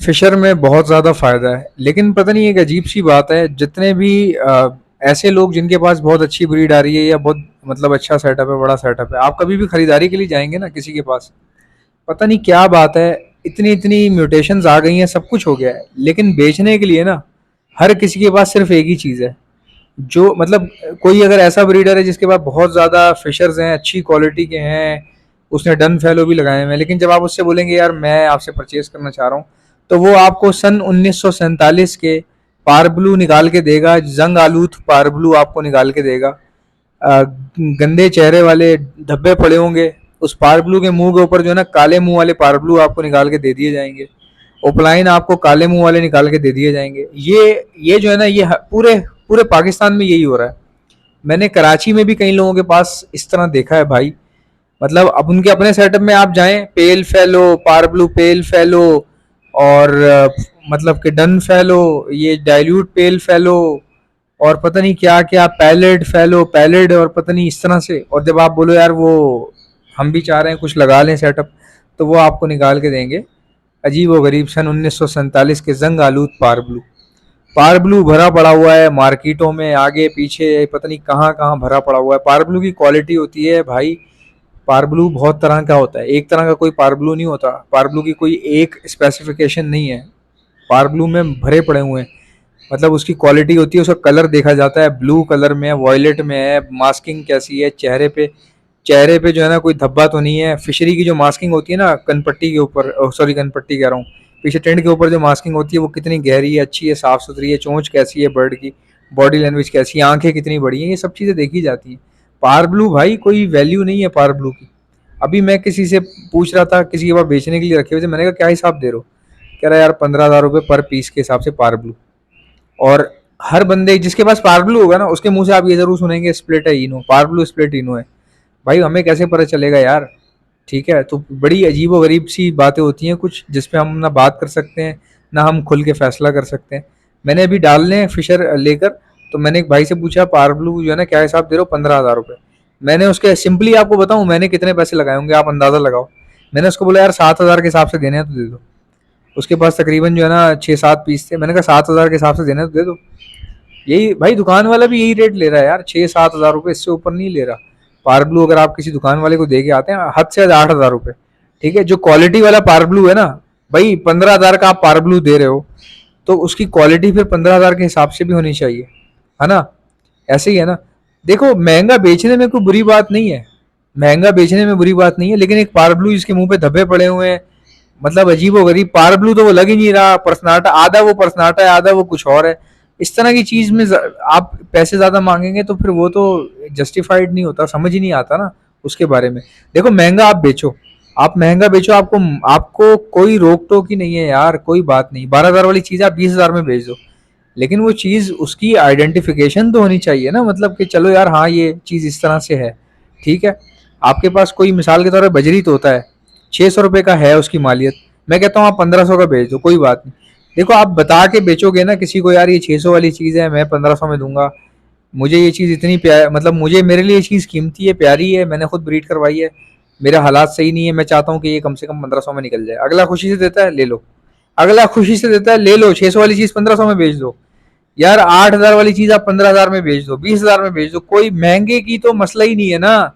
Fisher में बहुत ज़्यादा फ़ायदा है, लेकिन पता नहीं एक अजीब-सी बात है, जितने भी ऐसे लोग जिनके पास बहुत अच्छी ब्रीड आ रही है या बहुत मतलब अच्छा सेटअप है, बड़ा सेटअप है, आप कभी भी खरीदारी के लिए जाएँगे ना किसी के पास, पता नहीं क्या बात है, इतनी-इतनी म्यूटेशंस आ गई हैं, सब कुछ हो गया है, लेकिन बेचने के लिए ना हर किसी के पास सिर्फ़ एक ही चीज़ है, जो मतलब कोई अगर ऐसा ब्रीडर है जिसके पास बहुत ज़्यादा फिशर्स हैं, अच्छी क्वालिटी के हैं, उसने डन फैलो भी लगाए हुए हैं, लेकिन जब आप उससे बोलेंगे यार मैं आपसे परचेज़ करना चाह रहा हूँ, तो वो आपको सन 1947 के पार ब्लू निकाल के देगा, जंग आलूथ पार ब्लू आपको निकाल के देगा। गंदे चेहरे वाले धब्बे पड़े होंगे, उस पार ब्लू के मुंह के ऊपर जो है ना काले मुंह वाले पार ब्लू आपको निकाल के दे दिए जाएंगे। ओपलाइन आपको काले मुंह वाले निकाल के दे दिए जाएंगे। ये जो है ना ये पूरे पूरे पाकिस्तान में यही हो रहा है। मैंने कराची में भी कई लोगों के पास इस तरह देखा है भाई। मतलब अब उनके अपने सेटअप में आप जाएं, पेल फैलो, पार ब्लू पेल फैलो और मतलब कि डन फैलो, ये डाइल्यूट पेल फैलो और पता नहीं क्या क्या पैलेड फैलो पैलेड और पता नहीं इस तरह से। और जब आप बोलो यार वो हम भी चाह रहे हैं कुछ लगा लें सेटअप, तो वो आपको निकाल के देंगे अजीब व गरीब सन 1947 के जंग आलूद पार ब्लू। पार ब्लू भरा पड़ा हुआ है मार्केटों में, आगे पीछे पता नहीं कहाँ कहाँ भरा पड़ा हुआ है। पार ब्लू की क्वालिटी होती है भाई, पार ब्लू बहुत तरह का होता है, एक तरह का कोई पार ब्लू नहीं होता। पार ब्लू की कोई एक स्पेसिफिकेशन नहीं है, पार ब्लू में भरे पड़े हुए हैं। मतलब उसकी क्वालिटी होती है, उसका कलर देखा जाता है, ब्लू कलर में है, वॉयलेट में है, मास्किंग कैसी है चेहरे पे जो है ना कोई धब्बा तो नहीं है। फिशरी की जो मास्किंग होती है ना कनपट्टी के ऊपर, सॉरी कनपट्टी कह रहा हूँ, पीछे टेंट के ऊपर जो मास्किंग होती है वो कितनी गहरी है, अच्छी है, साफ सुथरी है, चोंच कैसी है बर्ड की, बॉडी लैंग्वेज कैसी है, आंखें कितनी बड़ी हैं, ये सब चीज़ें देखी जाती हैं। पार ब्लू भाई कोई वैल्यू नहीं है पार ब्लू की। अभी मैं किसी से पूछ रहा था, किसी के पास बेचने के लिए रखे हुए थे, मैंने कहा क्या हिसाब दे रहे हो? कह रहा है यार 15,000 रुपये पर पीस के हिसाब से पार ब्लू। और हर बंदे जिसके पास पार ब्लू होगा ना उसके मुंह से आप ये जरूर सुनेंगे स्प्लिट है इनो, पार ब्लू स्प्लिट इनो है। भाई हमें कैसे पता चलेगा यार? ठीक है, तो बड़ी अजीब व गरीब सी बातें होती हैं कुछ, जिसपे हम ना बात कर सकते हैं ना हम खुल के फैसला कर सकते हैं। मैंने अभी डालने हैं फिशर लेकर, तो मैंने एक भाई से पूछा पार ब्लू जो है ना क्या हिसाब दे रहे हो? 15,000 रुपये। मैंने उसके सिंपली आपको बताऊं मैंने कितने पैसे लगाए होंगे, आप अंदाजा लगाओ। मैंने उसको बोला यार 7,000 के हिसाब से देने हैं तो दे दो। उसके पास तकरीबन जो है ना 6-7 पीस थे। मैंने कहा 7,000 के हिसाब से देने हैं तो दे दो। यही भाई दुकान वाला भी यही रेट ले रहा है यार, 6-7 हज़ार रुपये, इससे ऊपर नहीं ले रहा। पार ब्लू अगर आप किसी दुकान वाले को दे के आते हैं हद से ज्यादा 8,000 रुपये। ठीक है, जो क्वालिटी वाला पार ब्लू है ना, भाई 15,000 का आप पार ब्लू दे रहे हो तो उसकी क्वालिटी फिर 15,000 के हिसाब से भी होनी चाहिए, है ना? ऐसे ही है ना। देखो महंगा बेचने में कोई बुरी बात नहीं है, महंगा बेचने में बुरी बात नहीं है, लेकिन एक पार ब्लू जिसके मुंह पे धब्बे पड़े हुए हैं, मतलब अजीब व गरीब पार ब्लू, तो वो लग ही नहीं रहा पर्सनाटा, आधा वो पर्सनाटा है आधा वो कुछ और है। इस तरह की चीज में आप पैसे ज्यादा मांगेंगे तो फिर वो तो जस्टिफाइड नहीं होता, समझ ही नहीं आता ना उसके बारे में। देखो महंगा आप बेचो, आप महंगा बेचो, आपको आपको कोई रोक टोक ही नहीं है यार, कोई बात नहीं। 12,000 वाली चीज आप 20,000 में बेच दो, लेकिन वो चीज उसकी आइडेंटिफिकेशन तो होनी चाहिए ना, मतलब कि चलो यार हाँ ये चीज इस तरह से है। ठीक है, आपके पास कोई मिसाल के तौर पर बजरी तो होता है, 600 रुपये का है उसकी मालियत, मैं कहता हूँ आप 1500 का बेच दो, कोई बात नहीं। देखो आप बता के बेचोगे ना किसी को यार ये 600 वाली चीज़ है मैं 1500 में दूंगा, मुझे ये चीज़ इतनी प्यार, मतलब मुझे मेरे लिए ये चीज़ कीमती है, प्यारी है, मैंने खुद ब्रीड करवाई है, मेरा हालात सही नहीं है, मैं चाहता हूँ कि ये कम से कम 1500 में निकल जाए। अगला खुशी से देता है ले लो, अगला खुशी से देता है ले लो, 600 वाली चीज़ 1500 में बेच दो। यार 8,000 वाली चीज़ आप 15,000 में बेच दो, 20,000 में बेच दो, कोई महंगे की तो मसला ही नहीं है ना।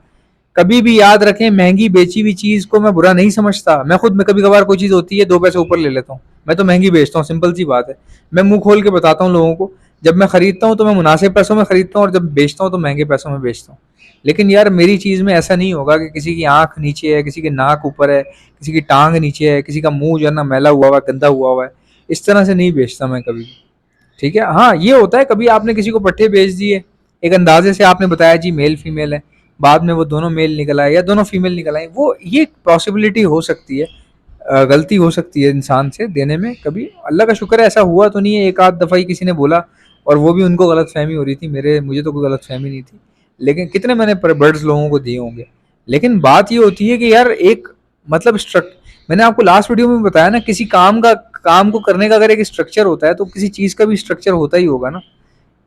कभी भी याद रखें महंगी बेची हुई चीज को मैं बुरा नहीं समझता, मैं खुद में कभी कभार कोई चीज होती है 2 पैसे ऊपर ले लेता हूँ, मैं तो महंगी बेचता हूँ, सिंपल सी बात है। मैं मुंह खोल के बताता हूँ लोगों को, जब मैं खरीदता हूँ तो मैं मुनासिब पैसों में खरीदता हूँ और जब बेचता हूँ तो महंगे पैसों में बेचता हूँ। लेकिन यार मेरी चीज में ऐसा नहीं होगा कि किसी की आंख नीचे है, किसी की नाक ऊपर है, किसी की टांग नीचे है, किसी का मुंह जो है ना मैला हुआ हुआ है, गंदा हुआ हुआ है, इस तरह से नहीं बेचता मैं कभी भी। ठीक है, हाँ ये होता है कभी आपने किसी को पट्टे बेच दिए, एक अंदाजे से आपने बताया जी मेल फीमेल है, बाद में वो दोनों मेल निकल आए या दोनों फीमेल निकल आए, वो ये पॉसिबिलिटी हो सकती है। गलती हो सकती है इंसान से देने में, कभी अल्लाह का शुक्र है ऐसा हुआ तो नहीं है, एक आध दफ़ा ही किसी ने बोला और वो भी उनको गलत फहमी हो रही थी, मुझे तो कोई गलत फहमी नहीं थी। लेकिन कितने मैंने बर्ड्स लोगों को दिए होंगे। लेकिन बात ये होती है कि यार एक मतलब स्ट्रक्ट, मैंने आपको लास्ट वीडियो में बताया ना, किसी काम को करने का अगर एक स्ट्रक्चर होता है तो किसी चीज़ का भी स्ट्रक्चर होता ही होगा ना,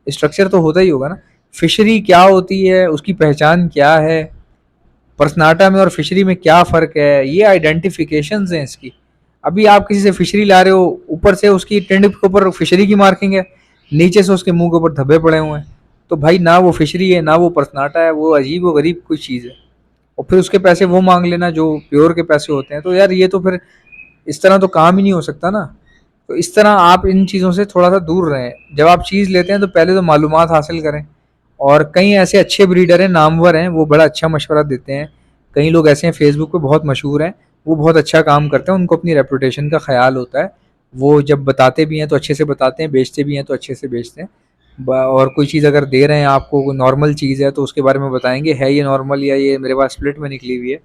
स्ट्रक्चर तो होता ही होगा ना। फिशरी क्या होती है, उसकी पहचान क्या है, पर्सनाटा में और फिशरी में क्या फ़र्क है, ये आइडेंटिफिकेशंस हैं इसकी। अभी आप किसी से फिशरी ला रहे हो, ऊपर से उसकी टेंट के ऊपर फिशरी की मार्किंग है, नीचे से उसके मुंह के ऊपर धब्बे पड़े हुए हैं। तो भाई ना वो फिशरी है ना वो पर्सनाटा है, वो अजीब व गरीब कोई चीज़ है। और फिर उसके पैसे वो मांग लेना जो प्योर के पैसे होते हैं, तो यार ये तो फिर इस तरह तो काम ही नहीं हो सकता ना। तो इस तरह आप इन चीज़ों से थोड़ा सा दूर रहें। जब आप चीज़ लेते हैं तो पहले तो मालूमात हासिल करें। और कई ऐसे अच्छे ब्रीडर हैं, नामवर हैं, वो बड़ा अच्छा मशवरा देते हैं। कई लोग ऐसे हैं फेसबुक पे बहुत मशहूर हैं, वो बहुत अच्छा काम करते हैं, उनको अपनी रेपुटेशन का ख्याल होता है। वो जब बताते भी हैं तो अच्छे से बताते हैं, बेचते भी हैं तो अच्छे से बेचते हैं। और कोई चीज़ अगर दे रहे हैं आपको, कोई नॉर्मल चीज़ है तो उसके बारे में बताएंगे है ये नॉर्मल या ये मेरे पास स्प्लिट में निकली हुई है,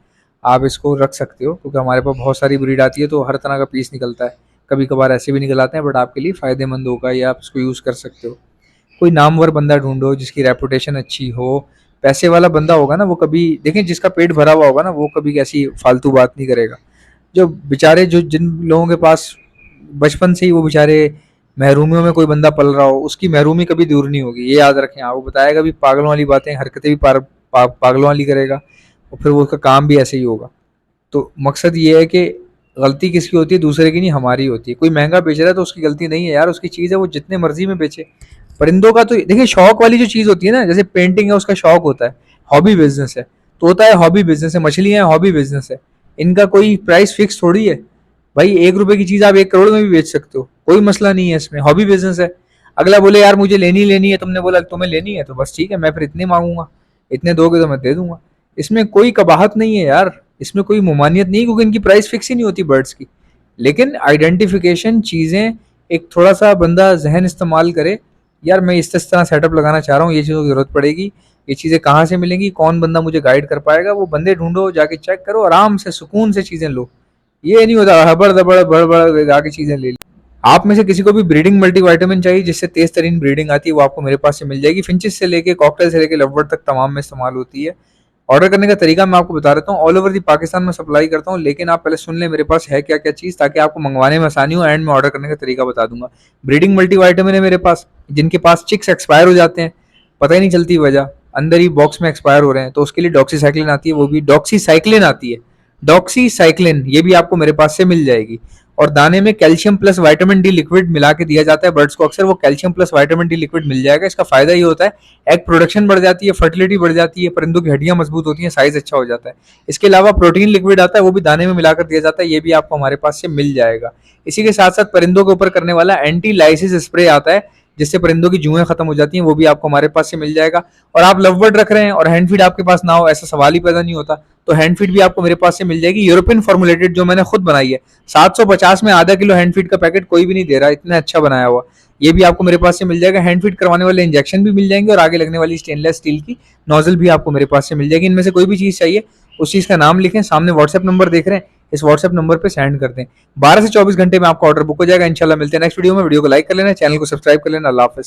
आप इसको रख सकते हो। क्योंकि हमारे पास बहुत सारी ब्रीड आती है तो हर तरह का पीस निकलता है, कभी कभार ऐसे भी निकल आते हैं, बट आपके लिए फ़ायदेमंद होगा, या आप इसको यूज़ कर सकते हो। कोई नामवर बंदा ढूंढो जिसकी रेपुटेशन अच्छी हो, पैसे वाला बंदा होगा ना, वो कभी देखें जिसका पेट भरा हुआ होगा ना, वो कभी ऐसी फालतू बात नहीं करेगा। जो बेचारे जो जिन लोगों के पास बचपन से ही वो बेचारे महरूमियों में कोई बंदा पल रहा हो, उसकी महरूमी कभी दूर नहीं होगी, ये याद रखें आप। वो बताएगा भी पागलों वाली बातें, हरकतें भी पागलों वाली करेगा, और फिर वो उसका काम भी ऐसे ही होगा। तो मकसद ये है कि गलती किसकी होती है? दूसरे की नहीं, हमारी होती है। कोई महंगा बेच रहा है तो उसकी गलती नहीं है यार, उसकी चीज़ है, वो जितने मर्जी में बेचे। परिंदों का तो देखिए शौक वाली जो चीज़ होती है ना, जैसे पेंटिंग है उसका शौक होता है, हॉबी बिजनेस है। तोता है हॉबी बिजनेस है, मछलियाँ हैं हॉबी बिजनेस है। इनका कोई प्राइस फिक्स थोड़ी है भाई। 1 रुपए की चीज़ आप 1 करोड़ में भी बेच सकते हो, कोई मसला नहीं है इसमें, हॉबी बिजनेस है। अगला बोले यार मुझे लेनी है, तुमने बोला तुम्हें लेनी है तो बस ठीक है, मैं फिर इतने मांगूंगा, इतने दोगे तो मैं दे दूंगा। इसमें कोई कबाहत नहीं है यार, इसमें कोई मुमानियत नहीं, क्योंकि इनकी प्राइस फिक्स ही नहीं होती बर्ड्स की। लेकिन आइडेंटिफिकेशन चीज़ें, एक थोड़ा सा बंदा जहन इस्तेमाल करे, यार मैं इस तरह सेटअप लगाना चाह रहा हूँ, ये चीज़ों की जरूरत पड़ेगी, ये चीज़ें कहाँ से मिलेंगी, कौन बंदा मुझे गाइड कर पाएगा, वो बंदे ढूंढो, जाके चेक करो, आराम से सुकून से चीज़ें लो। ये नहीं होता हबड़ दबड़ बड़ आके चीज़ें ले ली। आप में से किसी को भी ब्रीडिंग मल्टीविटामिन चाहिए जिससे तेज तरीन ब्रीडिंग आती है, वो आपको मेरे पास से मिल जाएगी। फिंचिस से लेके कॉकटेल से लेके लवबर्ड तक तमाम में इस्तेमाल होती है। ऑर्डर करने का तरीका मैं आपको बता देता हूँ। ऑल ओवर दी पाकिस्तान में सप्लाई करता हूँ, लेकिन आप पहले सुन लें मेरे पास है क्या क्या चीज़, ताकि आपको मंगवाने में आसानी हो, एंड में ऑर्डर करने का तरीका बता दूंगा। ब्रीडिंग मल्टीविटामिन है मेरे पास, जिनके पास चिक्स एक्सपायर हो जाते हैं, पता ही नहीं चलती वजह, अंदर ही बॉक्स में एक्सपायर हो रहे हैं, तो उसके लिए डॉक्सीसाइक्लिन आती है, वो भी डॉक्सीसाइक्लिन आती है, डॉक्सीसाइक्लिन, ये भी आपको मेरे पास से मिल जाएगी। और दाने में calcium plus vitamin D liquid मिला के दिया जाता है बर्ड्स को, अक्सर वो calcium plus vitamin D liquid मिल जाएगा। इसका फायदा ये होता है एग प्रोडक्शन बढ़ जाती है, फर्टिलिटी बढ़ जाती है, परिंदों की हड्डियां मजबूत होती हैं, साइज अच्छा हो जाता है। इसके अलावा प्रोटीन लिक्विड आता है, वो भी दाने में मिलाकर दिया जाता है, ये भी आपको हमारे पास से मिल जाएगा। इसी के साथ साथ परिंदों के ऊपर करने वाला एंटी लाइसिस स्प्रे आता है, जिससे परिंदों की जुएं खत्म हो जाती हैं, वो भी आपको हमारे पास से मिल जाएगा। और आप लवबर्ड रख रहे हैं और हैंड फीड आपके पास ना हो, ऐसा सवाल ही पैदा नहीं होता, तो हैंड फीड भी आपको मेरे पास से मिल जाएगी, यूरोपियन फॉर्मुलेटेड, जो मैंने खुद बनाई है। 750 में आधा किलो हैंड फीड का पैकेट कोई भी नहीं दे रहा, इतना अच्छा बनाया हुआ। ये भी आपको मेरे पास से मिल जाएगा। हैंड फीड करवाने वाले इंजेक्शन भी मिल जाएंगे, और आगे लगने वाली स्टेनलेस स्टील की नोजल भी आपको मेरे पास से मिल जाएगी। इनमें से कोई भी चीज़ चाहिए, उस चीज़ का नाम लिखें, सामने व्हाट्सएप नंबर देख रहे हैं, इस व्हाट्सएप नंबर पे सेंड कर दें। 12 से 24 घंटे में आपका ऑर्डर बुक हो जाएगा। इंशाल्लाह मिलते हैं नेक्स्ट वीडियो में। वीडियो को लाइक कर लेना, चैनल को सब्सक्राइब कर लेना। अल्लाह हाफिज़।